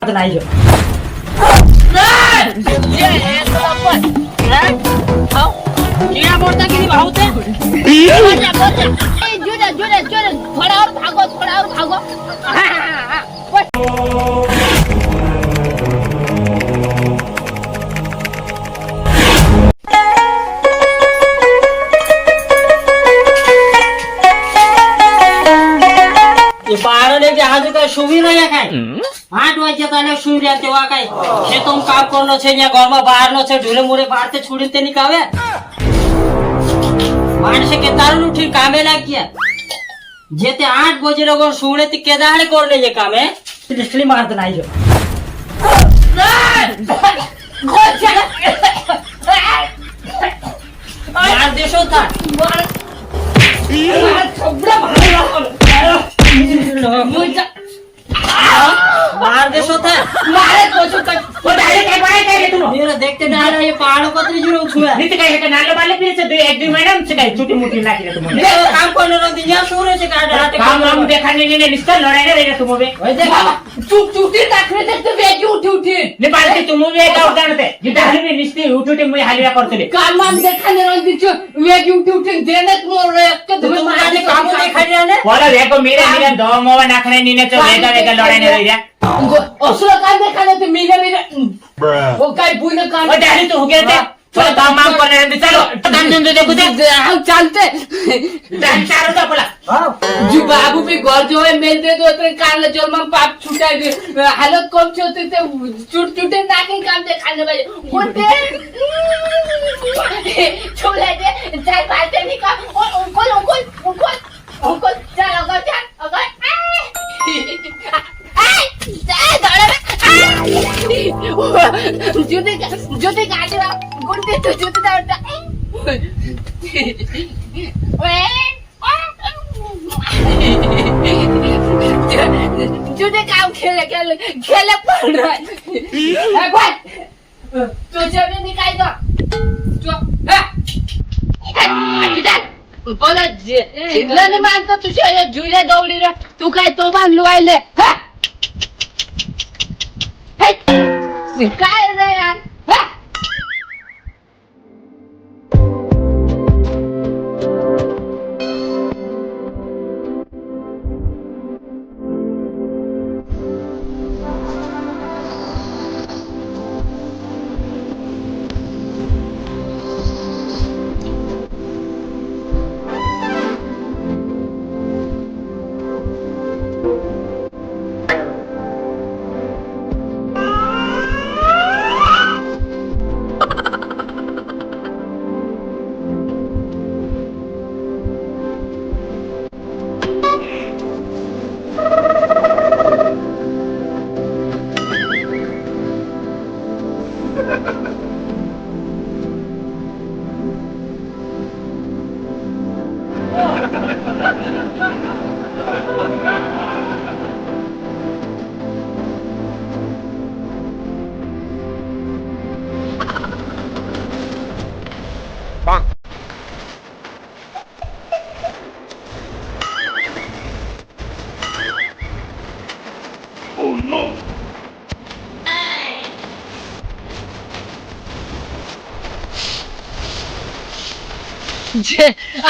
नाही जो बोलता की भाऊ ते थोड्यावर भागो आज काय सुविधा आहे काय 8 વાગ્યા તાને સુઈ રહ્યા તેવા કઈ ખેતોમાં કામ કરનો છે અહીંયા ઘરમાં બહારનો છે ઢૂલે મૂળે બહાર તે છોડીને તે નીકાવે માણસે કે તારું ઉઠી કામે લાગ્યા જે તે 8 બજે લોકો સુણે તે કેદાડે કોર લે કામે લિસ્ટલી મારત નાઈ જો માર દેશો તા बाहर देशो था मारे कोचो तक वो डायरेक्ट काय बाय काय रे तू मेरा देखते डाल ये पहाड़ पत्री जुरो छुआ नीत काय हे नाले बाले फिर से 1-2 मैडम से काय छोटी मोटी लागी रे तुम ये काम करने रो दिया सूर्य से काट रात काम हम देखाने ने निस्तर लड़ाई रे तुम बे ओए देख चुटी टाकरे देखते वेगी उठी ने बाले तुम बे का उठाते ये डाली में निस्ती उठी मैं हालिया करतले काम हम देखाने रो दी वेगी उठी देने तुम रे तुम माने काम देखाने ने बोला देखो मेरे दो मोवा नाखने नीने तो वेगा लड़ाई ने रे असला काय देखाने ते मेरे वो काय बुने काम ओ डैडी तू हो गया ते चलो काम काम करने दे चलो काम धंधे देखो दे हम चलते ध्यान चारो तो बोला जी बाबू भी घर जो है मेल दे दो तो काल जो हम पाप छुटा दे हालत कम होते ते छुटे ना के काम देखाने वाले बोलते छोड़ दे चाय बात नहीं का उनको चल अगर जुते गाडीला गुंडे तो जुते दावटा जुते काम खेले पड़ रहा है भाई तो जब निकाल दो बोला शिकला नाही मानतो तुझ्या जुल्या दौडी रे तू काय तो बांधलो आले काय रे यार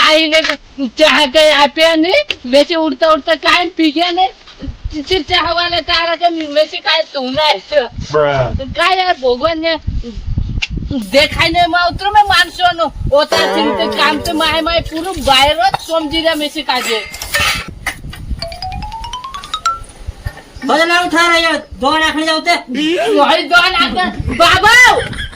आईने चहा काही आप्या नाही वेचे उडता काय पिक्या नाही चहा वाला तारा का वेचे काय तुमरायचं काय यार भगवान देखायने मात्र में माणसोनो होता चिंते काम ते माय पूर्ण बाहेरच समजी जा मेसे काजे बदला उठा रहा दोन आखने जाते वही दोन आखने बाबा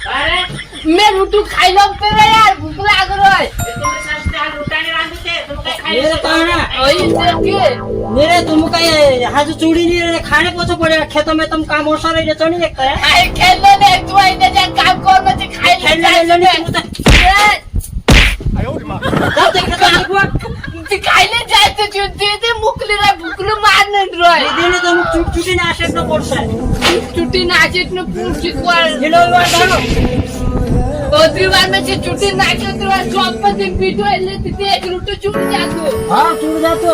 अरे मैं रोटी खाई लगते रे यार भूख लाग रहा है तुम्हारे सस्ते हाल उठाने वाले थे तुम क्या खाए मेरे कहना वही देखिए मेरे तुम क्या हाथ चूड़ी नहीं रे खाने को तो पड़ेगा खेतों में तुम काम और सारे तो नहीं देखता है हाय खेलने ने तू इधर जा काम कर मत खाई खेलने नहीं आयो मां जाओ देख तो खाईले जायचं ते मुकली रे भुकलं मारन रे दिने तो चुटी नाशक न पडसा चुटी नाशक न पुढची कोण गेलो वाटानो ओत्री बार में चुटी नाशक तो जॉब पर दिन पीटो એટલે तिथे एक रूट छूट जातो हां छूट जातो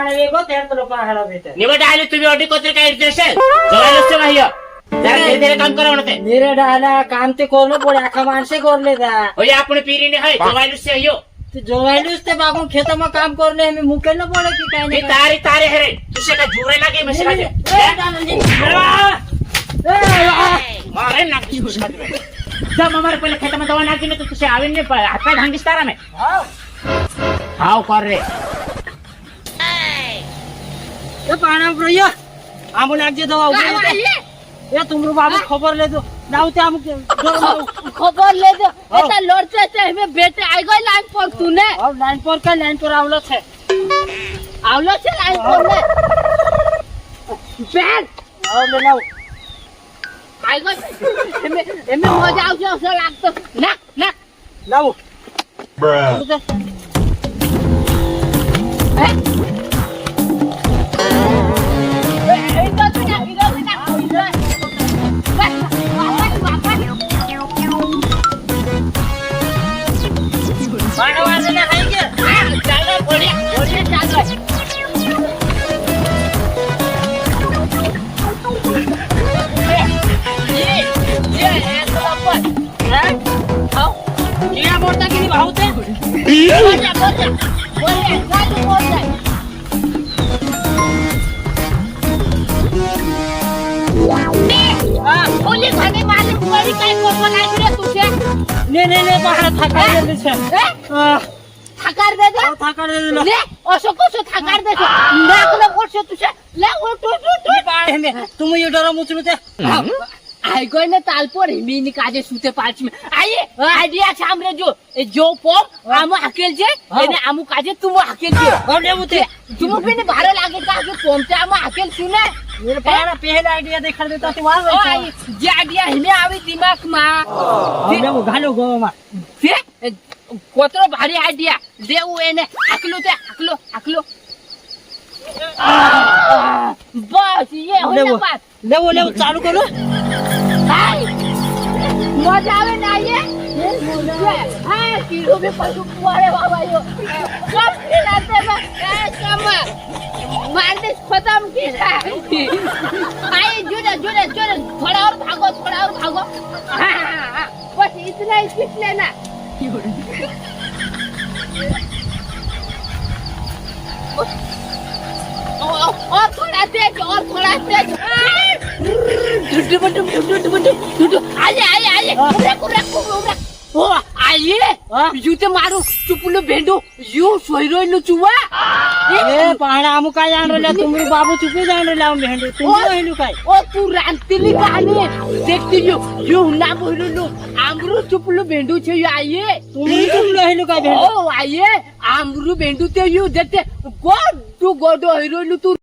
पाहणं वेगळं त्यात तुला पाहायला भेटेल निवड आली तुम्ही ऑडी कोत्री काय असेल जवायलाच बाह्य जरा धीरे धीरे काम करावं ते धीरे डायला काम ते करणं पडे आखा माणसे करले जा होय आपण पिरीने है जवायलाच ह्यो तू जोवायलूच ते बागून खेताમાં काम करले मी मुकेल न पडे की काय मी नाही तारे है रे तुझे का जुरे लागे मशी मारे ना जब हमारे पहले खेत में दवा ना की तो तुझे आवे नहीं हाथ पे भांगिस तारा में हाउ कर रे એ પાણા પ્રયો આમ નાખજે દવા ઉભી એ તુમરો બાબુ ખબર લેજો નાવ તે આમ ખબર લેજો એતા લડતે છે મે બેટે આઈ ગઈ લાઈન પર તુને લાઈન પર આવલો છે આવલો છે લાઈન પર ને બેન આવ લે નાવ આઈ ગઈ એમે મજા આવશે ઓસો લાગતો ના ના નાવ મોટા કે ભાવ તે પોલીસ અને માલિક કોની કઈ કોકો લાગી રે તું છે ને બહાર થાકા દે છે થાકાર દે દે થાકા દે લે ઓસો કોસો થાકાર દે છે નાકને પડશે તું છે લે ઓ ટુ તું યો ડરો મુચલું તે આઈ ગઈ ને તાલપોર હિમીની કાજે સુતે પાછ મે આયે આઈડિયા સાંભળે જો પોમ આમ હકેલ છે એને આમ કાજે તું હકેલ છે ઓલે ઉતે તું મને ભારે લાગે કા કે પોમ તે આમ હકેલ સુને મેરે પહેલા આઈડિયા દેખાડ દેતા તું વાળ જે આઈડિયા હિમે આવી દિમાગમાં હવે હું ઘાલો ગોવામાં તે કોતરો ભારે આઈડિયા દેવું એને આકલો તે આકલો બસ ये हो ना बात લેવો ચાલુ કરો हाय मजा આવે ને આયે હા कीड़ो में पशु पुआरे बाबा यो सब खिलाते में कम मार दे खत्म किया आये जोड़े थोड़ा और भागो हाँ बस इतना ही सीख लेना और थोड़ा तेज आइए ओ आइए यू ते मारू चुपलो भेंडो यू सोयरोइलो चुवा ए पाणा आमु काय जाण रे तुमरी बाबू चुपी जाण रे लाव भेंडो तुम हेलु काय ओ तू रांतीली कहानी देखती यू ना बोललो आमरू चुपलो भेंडो छे यू आइए तुमरी चुपलो हेलु काय भेंडो ओ आइए आमरू भेंडो ते यू देते को तू गोडो हेरोइलो तू